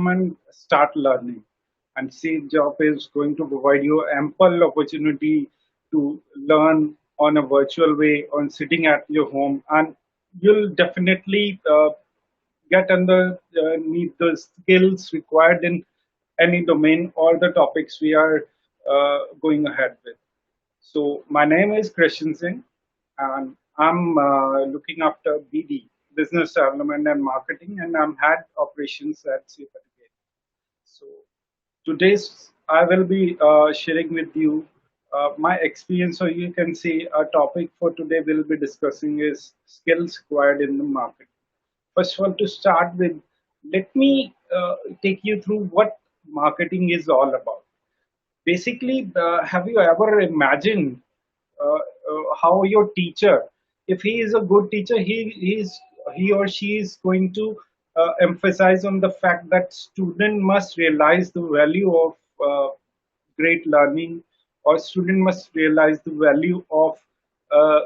and start learning. And see, job is going to provide you ample opportunity to learn on a virtual way, on sitting at your home, and you'll definitely get under need the skills required in any domain or the topics we are going ahead with. So my name is Christian Singh, and I'm looking after BD, Business Development and Marketing, and I'm head operations at CFA. So today's I will be sharing with you my experience, or you can say a topic for today we'll be discussing is skills required in the market. First of all, to start with, let me take you through what marketing is all about. Basically, have you ever imagined how your teacher, if he is a good teacher, he or she is going to emphasize on the fact that student must realize the value of great learning, or student must realize the value of uh,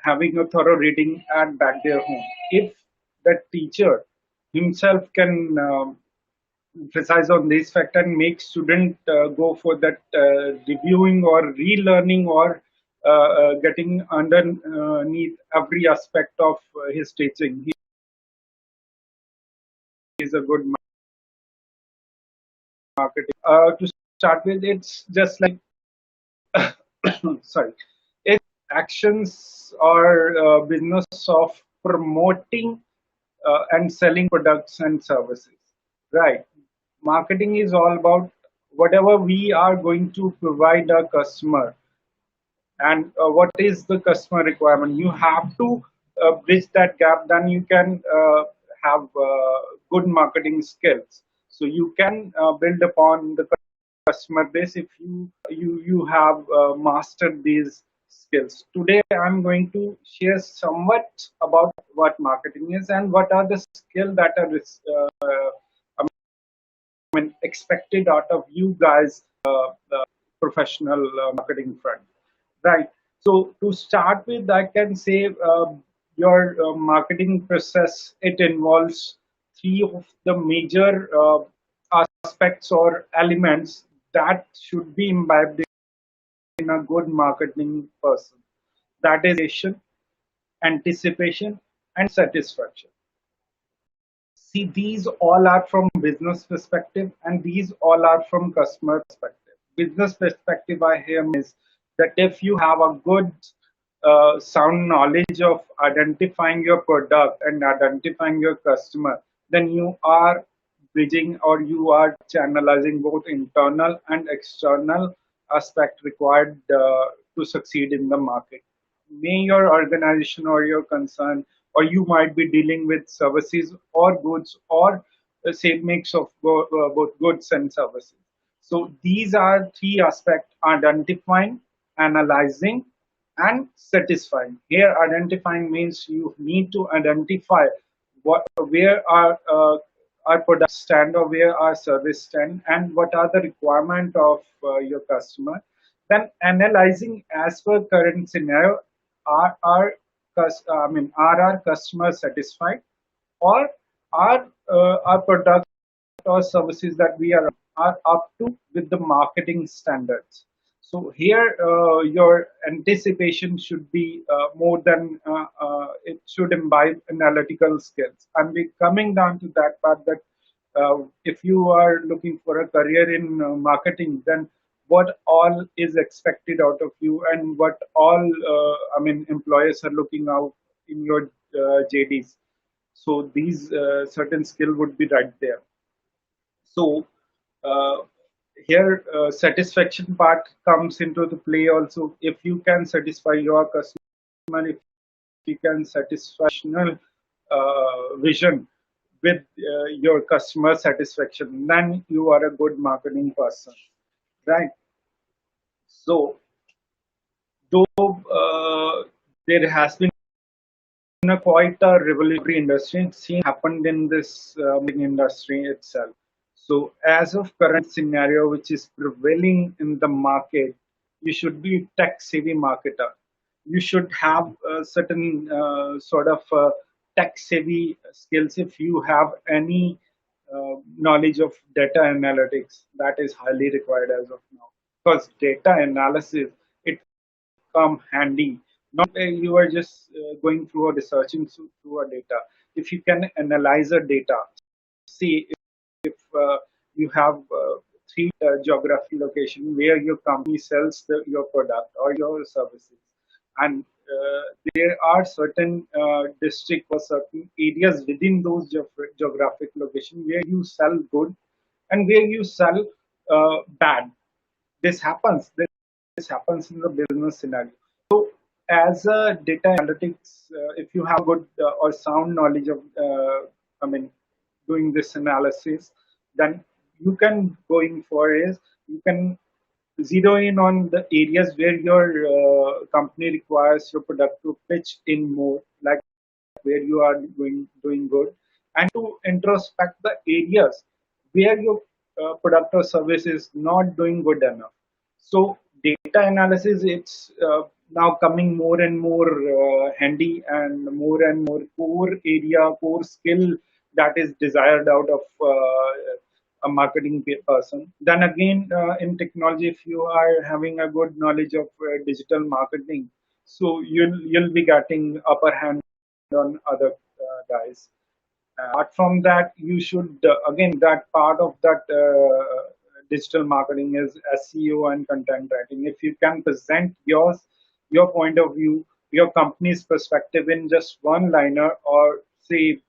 having a thorough reading at back their home. If that teacher himself can emphasize on this fact and make student go for that reviewing or relearning or getting underneath every aspect of his teaching. He is a good marketing. To start with, it's just like sorry, it's actions or business of promoting and selling products and services. Right. Marketing is all about whatever we are going to provide our customer, and what is the customer requirement. You have to bridge that gap, then you can have good marketing skills. So you can build upon the customer base if you have mastered these skills. Today I'm going to share somewhat about what marketing is and what are the skills that are expected out of you guys, the professional marketing front. Right. So to start with, I can say your marketing process, it involves three of the major aspects or elements that should be imbibed in a good marketing person. That is innovation, anticipation, and satisfaction. See, these all are from business perspective, and these all are from customer perspective. Business perspective, I hear is that if you have a good sound knowledge of identifying your product and identifying your customer, then you are bridging or you are channelizing both internal and external aspect required to succeed in the market. May your organization or your concern, or you might be dealing with services or goods, or the same mix of both goods and services. So these are three aspects: identifying, analyzing, and satisfying. Here, identifying means you need to identify where our products stand or where our service stand, and what are the requirement of your customer. Then analyzing as per current scenario, are our customers satisfied, or our product or services that we are up to with the marketing standards. So here, your anticipation should be more than it should imbibe analytical skills. And we coming down to that part that if you are looking for a career in marketing, then what all is expected out of you, and what all employers are looking out in your JDs. So these certain skill would be right there. So uh, here, satisfaction part comes into the play also. If you can satisfy your customer, if you can satisfy vision with your customer satisfaction, then you are a good marketing person, right? So though there has been a quite a revolutionary industry scene happened in this industry itself. So as of current scenario, which is prevailing in the market, you should be tech savvy marketer. You should have a certain sort of tech savvy skills. If you have any knowledge of data analytics that is highly required as of now, because data analysis, it come handy. Not you are just going through or researching through a data. If you can analyze a data, see if you have three geography location where your company sells your product or your services, and there are certain district or certain areas within those geographic location where you sell good and where you sell bad. This happens in the business scenario. So as a data analytics, if you have good or sound knowledge of I mean doing this analysis, then you can going for is you can zero in on the areas where your company requires your product to pitch in more, like where you are doing good, and to introspect the areas where your product or service is not doing good enough. So data analysis, it's now coming more and more handy and more core area, core skill that is desired out of a marketing person. Then again, in technology, if you are having a good knowledge of digital marketing, so you'll be getting upper hand on other guys. Apart from that, you should again, that part of that digital marketing is SEO and content writing. If you can present your point of view, your company's perspective in just one liner, or say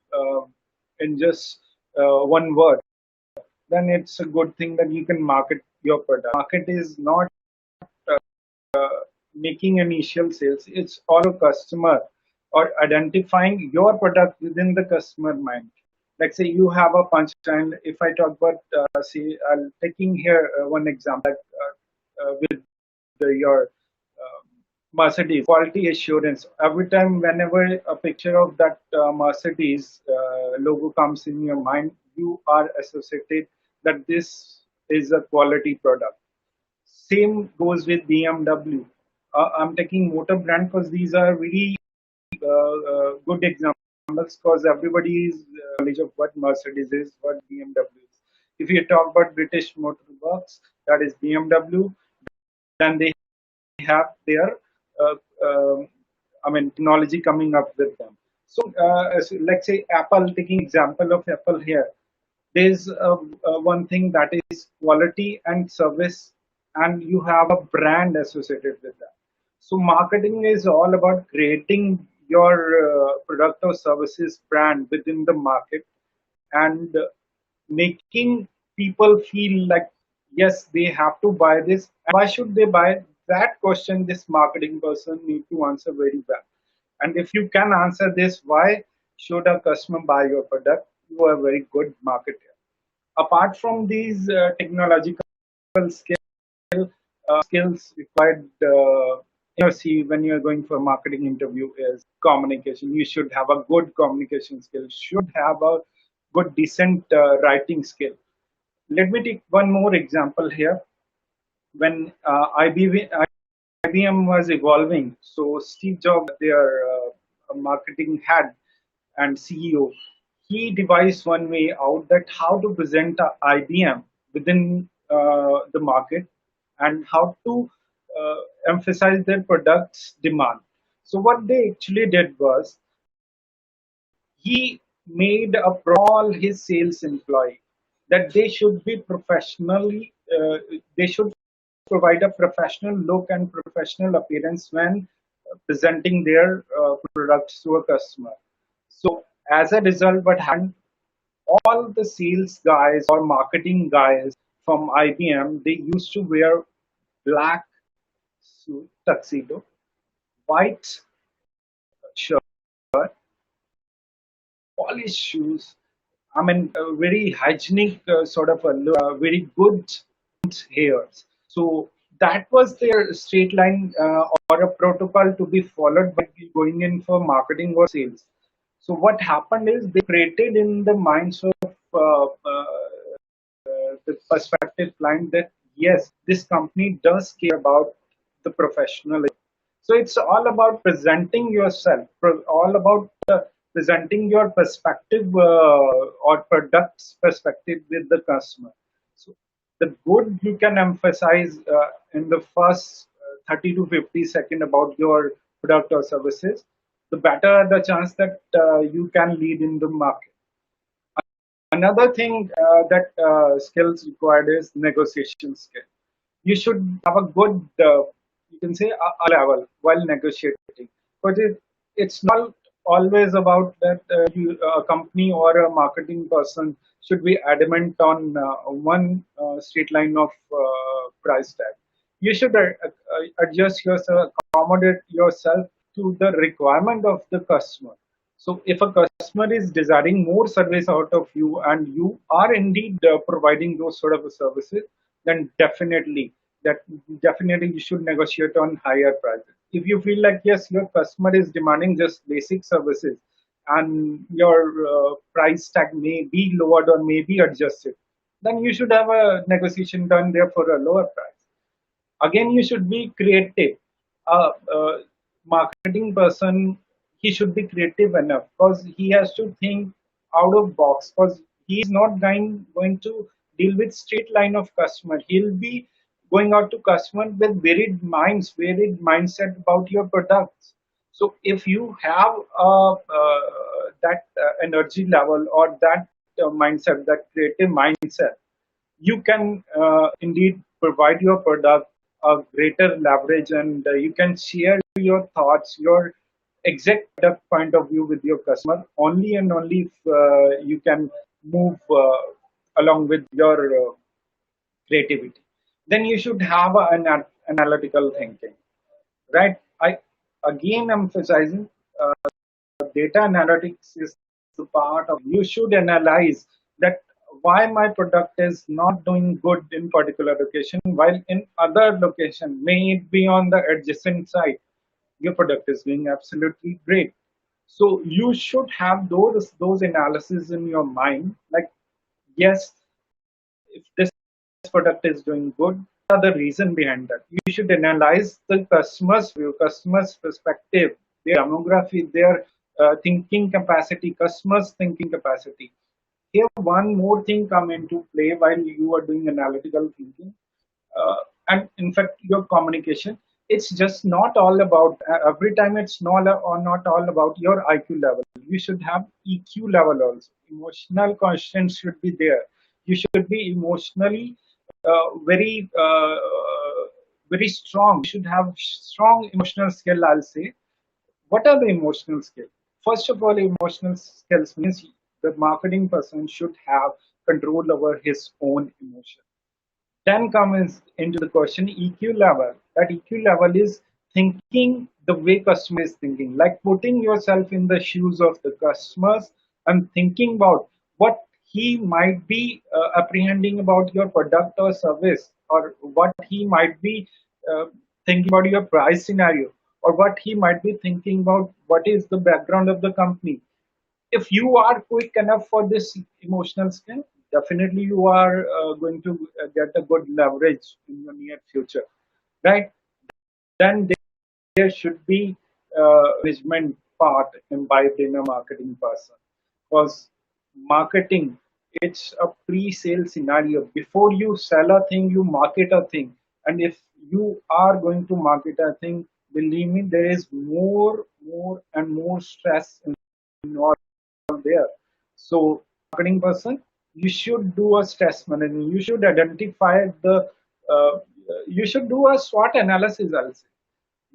in just one word, then it's a good thing that you can market your product. Market is not making initial sales. It's all a customer or identifying your product within the customer mind. Like say you have a punchline. If I talk about, say, I'm taking here one example with your Mercedes quality assurance. Every time, whenever a picture of that Mercedes logo comes in your mind, you are associated that this is a quality product. Same goes with BMW. I'm taking motor brand because these are very good examples, because everybody is knowledge of what Mercedes is, what BMW is. If you talk about British Motor Works, that is BMW, then they have their uh, um technology coming up with them. So let's say Apple, taking example of Apple here, there's one thing that is quality and service, and you have a brand associated with that. So marketing is all about creating your product or services brand within the market, and making people feel like yes, they have to buy this. Why should they buy? That question this marketing person need to answer very well. And if you can answer this, why should a customer buy your product, you are a very good marketer. Apart from these technological skills required, see, when you're going for a marketing interview, is communication. You should have a good communication skill, should have a good decent writing skill. Let me take one more example here. When IBM was evolving, so Steve Jobs, their marketing head and CEO, he devised one way out that how to present IBM within the market, and how to emphasize their products demand. So what they actually did was, he made a all his sales employee that they should be professionally, they should provide a professional look and professional appearance when presenting their products to a customer. So as a result, what happened, all the sales guys or marketing guys from IBM, they used to wear black suit, tuxedo, white shirt, polished shoes. A very hygienic sort of a look, very good hairs. So that was their straight line or a protocol to be followed by going in for marketing or sales. So what happened is they created in the minds of the prospective client that yes, this company does care about the professional. So it's all about presenting yourself, all about presenting your perspective or product's perspective with the customer. So the good you can emphasize in the first 30 to 50 second about your product or services, the better the chance that you can lead in the market. Another thing that skills required is negotiation skill. You should have a good, you can say, a level while negotiating. But it's not always about that a company or a marketing person should be adamant on one straight line of price tag. You should adjust yourself, accommodate yourself to the requirement of the customer. So if a customer is desiring more service out of you and you are indeed providing those sort of services, then that definitely you should negotiate on higher prices. If you feel like yes, your customer is demanding just basic services and your price tag may be lowered or may be adjusted, then you should have a negotiation done there for a lower price. Again, you should be creative. A marketing person, he should be creative enough because he has to think out of box, because he is not going to deal with straight line of customer. He'll be going out to customer with varied mindset about your products. So if you have that energy level or that mindset, that creative mindset, you can indeed provide your product a greater leverage, and you can share your thoughts, your exact product point of view with your customer only and only if you can move along with your creativity. Then you should have an analytical thinking, right? I again emphasizing data analytics is the part of you should analyze that why my product is not doing good in particular location while in other location may it be on the adjacent side your product is doing absolutely great. So you should have those analysis in your mind, like yes, if this product is doing good, what are the reason behind that? You should analyze the customer's view, customer's perspective, their demography, their thinking capacity, customer's thinking capacity. Here, one more thing come into play while you are doing analytical thinking, and in fact, your communication. It's just not all about every time. It's not all about your IQ level. You should have EQ level also. Emotional conscience should be there. You should be emotionally very strong. You should have strong emotional skill. I'll say. What are the emotional skills? First of all, emotional skills means the marketing person should have control over his own emotion. Then comes into the question EQ level. That EQ level is thinking the way customer is thinking, like putting yourself in the shoes of the customers and thinking about what he might be apprehending about your product or service, or what he might be uh, thinking about your price scenario, or what he might be thinking about what is the background of the company. If you are quick enough for this emotional skill, definitely you are going to get a good leverage in the near future, right? Then there should be management part imbibed in a marketing person, because marketing, it's a pre-sale scenario. Before you sell a thing, you market a thing, and if you are going to market a thing, believe me, there is more and more stress involved there. So, marketing person, you should do a stress management. You should identify uh, you should do a SWOT analysis also.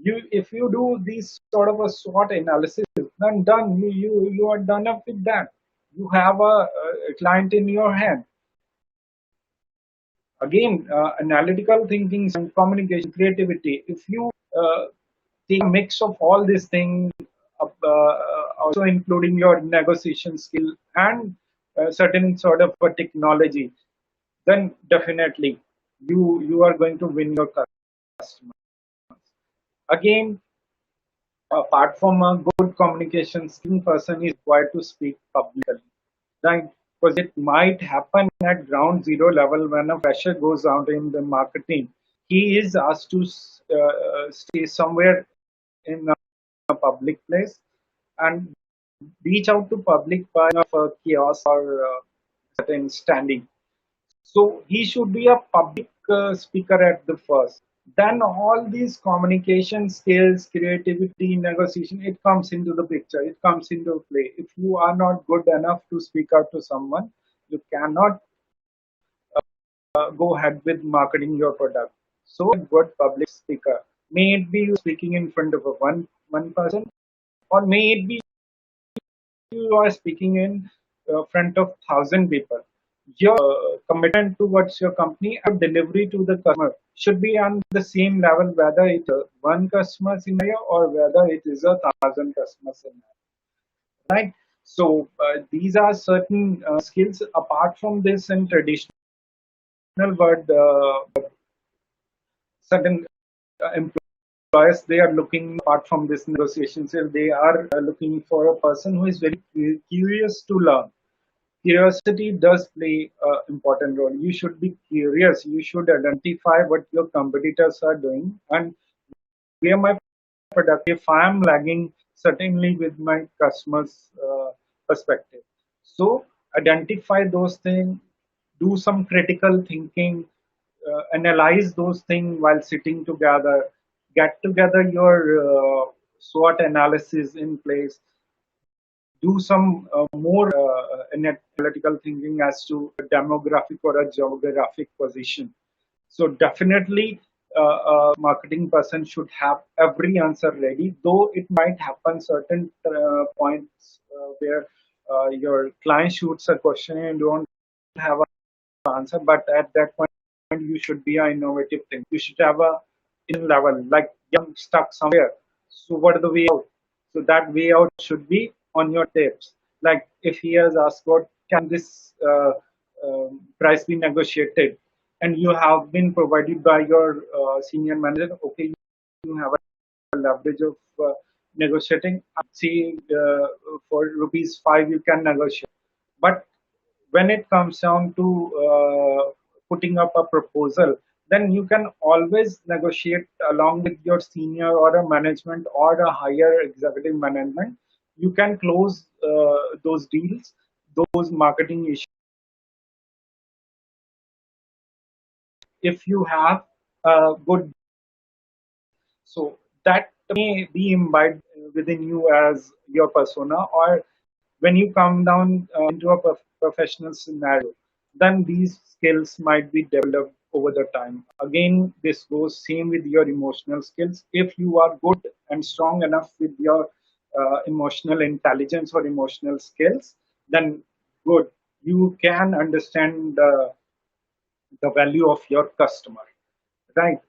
If you do these sort of a SWOT analysis, then done. You are done up with that. You have a client in your hand. Again, analytical thinking, and communication, creativity. If you take a mix of all these things, also including your negotiation skill and certain sort of a technology, then definitely you are going to win your customer. Again, apart from a good communication skill, person is required to speak publicly, right? Because it might happen at ground zero level when a fresher goes out in the marketing. He is asked to stay somewhere in a public place, and reach out to public by of a kiosk or certain standing. So he should be a public speaker at the first. Then all these communication skills, creativity, negotiation, it comes into the picture. It comes into play. If you are not good enough to speak out to someone, you cannot go ahead with marketing your product. So a good public speaker. May it be you speaking in front of a one person, or may it be you are speaking in front of 1,000 people. Your commitment towards your company and delivery to the customer should be on the same level, whether it's a one customer scenario or whether it is a 1,000 customer scenario, right? So these are certain skills. Apart from this, in traditional word, certain employers, they are looking apart from this negotiation skill, they are looking for a person who is very curious to learn. Curiosity does play an important role. You should be curious. You should identify what your competitors are doing and where my product. If I am lagging, certainly with my customers' perspective. So identify those things. Do some critical thinking. Analyze those things while sitting together. Get together your SWOT analysis in place, do some more analytical thinking as to a demographic or a geographic position. So definitely, a marketing person should have every answer ready. Though it might happen certain points where your client shoots a question and you don't have answer, but at that point you should be an innovative thing. You should have a in level, like you're stuck somewhere. So what are the way out? So that way out should be on your tips. Like if he has asked, what can this price be negotiated? And you have been provided by your senior manager, okay, you have a leverage of negotiating. See, for rupees 5 you can negotiate. But when it comes down to putting up a proposal, then you can always negotiate along with your senior or a management or a higher executive management. You can close those deals, those marketing issues, if you have a good. So that may be imbibed within you as your persona, or when you come down into a professional scenario, then these skills might be developed over the time. Again, this goes same with your emotional skills. If you are good and strong enough with your emotional intelligence or emotional skills, then good. You can understand the value of your customer, right?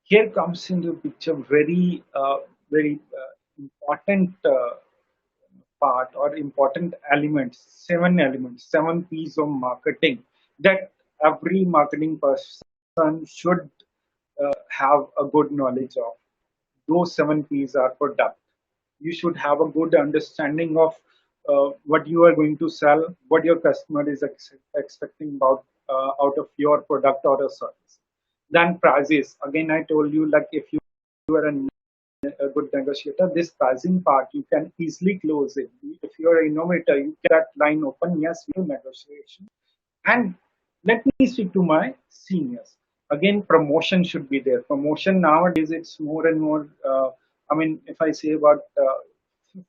Here comes into picture very important part or important elements, 7 elements, 7 P's of marketing that every marketing person should have a good knowledge of. Those 7 P's are product. You should have a good understanding of what you are going to sell, what your customer is expecting about out of your product or a service. Then prices. Again, I told you, like if you are a good negotiator, this pricing part you can easily close it. If you are an innovator, you get that line open. Yes, we do negotiation. And let me speak to my seniors. Again, promotion should be there. Promotion nowadays, it's more and more. I mean, if I say about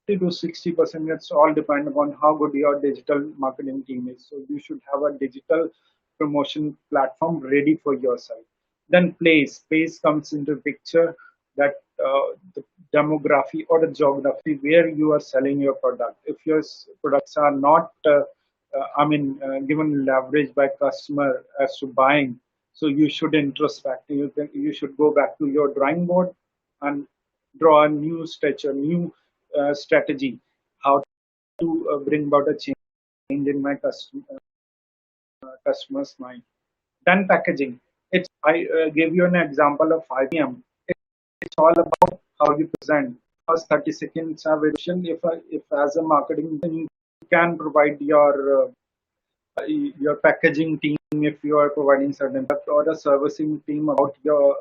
50 to 60%, it's all depend upon how good your digital marketing team is. So you should have a digital promotion platform ready for yourself. Then place comes into picture, that the demography or the geography where you are selling your product. If your products are not given leverage by customer as to buying, so you should introspect. You should go back to your drawing board and draw a new stretch, a new strategy, how to bring about a change in my customer's mind. Then packaging. I gave you an example of IBM. It's all about how you present. First 30 seconds are very crucial. If as a marketing, then you can provide your packaging team, if you are providing certain product, or a servicing team about your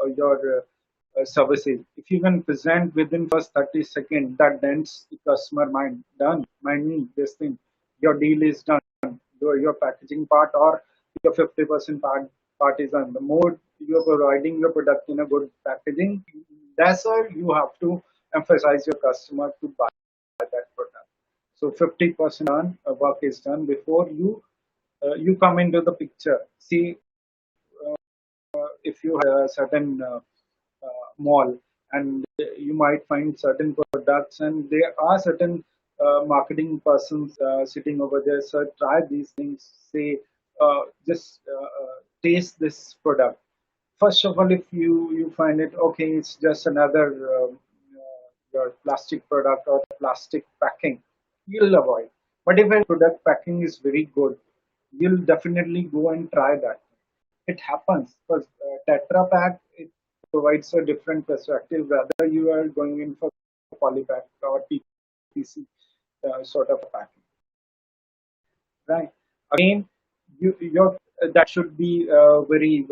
services. If you can present within first 30 seconds, that dents the customer mind. Done. Mind me, this thing. Your deal is done. Your packaging part or your 50% part is done. The more you're providing your product in a good packaging, that's why you have to emphasize your customer to buy that product. So 50% done, work is done before you come into the picture. See, if you have a certain mall and you might find certain products and there are certain marketing persons sitting over there, so try these things, say just taste this product. First of all, if you find it okay, it's just another your plastic product or plastic packing, you'll avoid. But if a product packing is very good, you'll definitely go and try that. It happens because Tetra Pak, it provides a different perspective. Whether you are going in for polypack or PPC sort of packing, right? Again, your that should be very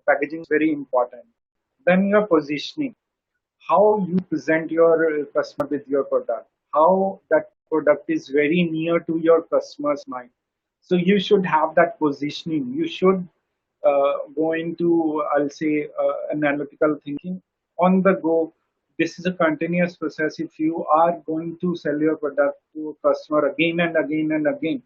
packaging is very important. Then your positioning, how you present your customer with your product, how that product is very near to your customer's mind. So you should have that positioning. You should go into, I'll say, analytical thinking on the go. This is a continuous process. If you are going to sell your product to a customer again and again and again,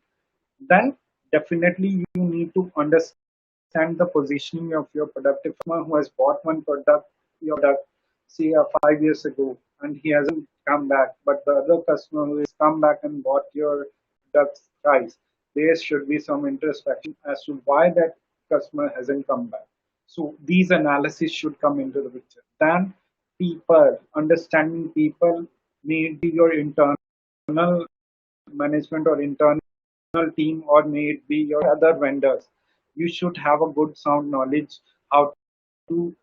then definitely you need to understand the positioning of your product. If someone who has bought one product, your product, say 5 years ago, and he hasn't come back, but the other customer who has come back and bought your product thrice, there should be some introspection as to why that customer hasn't come back. So these analysis should come into the picture. Then people, understanding people, may be your internal management or internal team or may it be your other vendors. You should have a good sound knowledge how to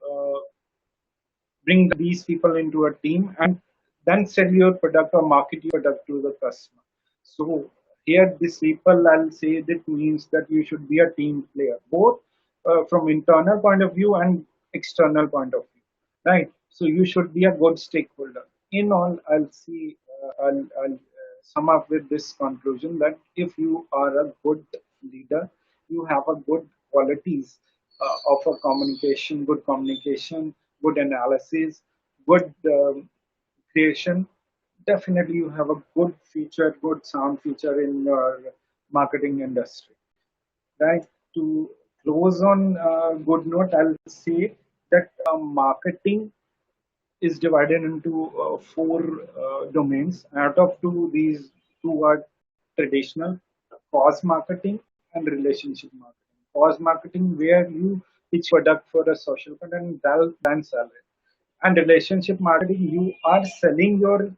bring these people into a team and then sell your product or market your product to the customer. So here, these people, I'll say that means that you should be a team player, both from internal point of view and external point of view, right? So you should be a good stakeholder. In all, I'll see, I'll sum up with this conclusion that if you are a good leader, you have a good qualities of a communication, good analysis, good creation. Definitely, you have a good future, good sound future in your marketing industry, right? To close on a good note, I'll say that marketing is divided into four domains. Out of two, these two are traditional: cause marketing and relationship marketing. Cause marketing, where you pitch product for a social content, then sell it. And relationship marketing, you are selling your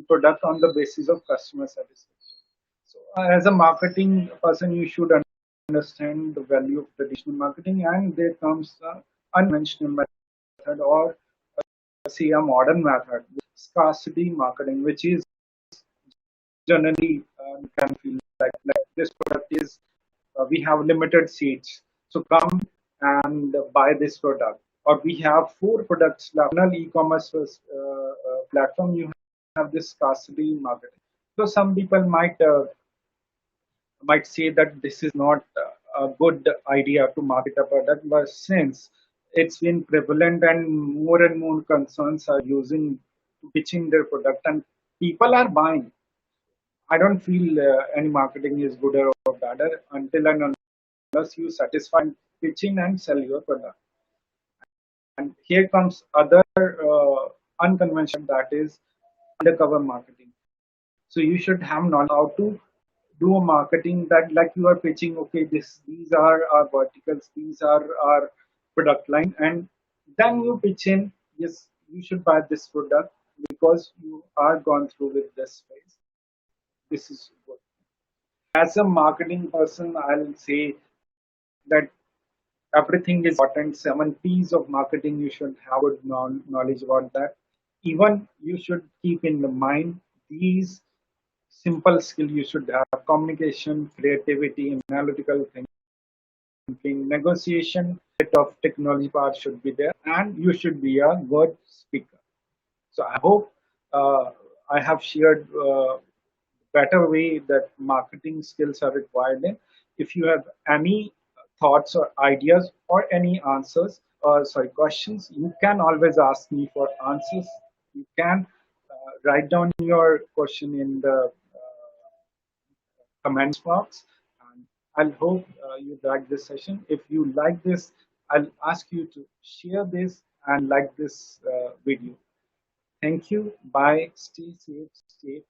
product on the basis of customer satisfaction. So, as a marketing person, you should understand the value of traditional marketing, and there comes the unconventional method or say a modern method, scarcity marketing, which is generally can feel like this product is we have limited seats, so come and buy this product. Or we have four products left. On e-commerce platform, you have this scarcity marketing. So some people might say that this is not a good idea to market a product, but since it's been prevalent and more concerns are using pitching their product and people are buying, I don't feel any marketing is good or bad until and unless you satisfy pitching and sell your product. And here comes other unconventional, that is undercover marketing. So you should have knowledge how to do a marketing that like you are pitching, okay, these are our verticals, these are our product line, and then you pitch in, yes, you should buy this product because you are gone through with this phase. This is good. As a marketing person, I'll say that everything is important. 7 P's of marketing, you should have good knowledge about that. Even you should keep in the mind these simple skill you should have: communication, creativity, analytical thinking, negotiation, bit of technology part should be there, and you should be a good speaker. So I hope I have shared better way that marketing skills are required in. If you have any thoughts or ideas or any answers or sorry questions, you can always ask me for answers. You can write down your question in the comments box. And I'll hope you like this session. If you like this, I'll ask you to share this and like this video. Thank you. Bye. Stay safe. Stay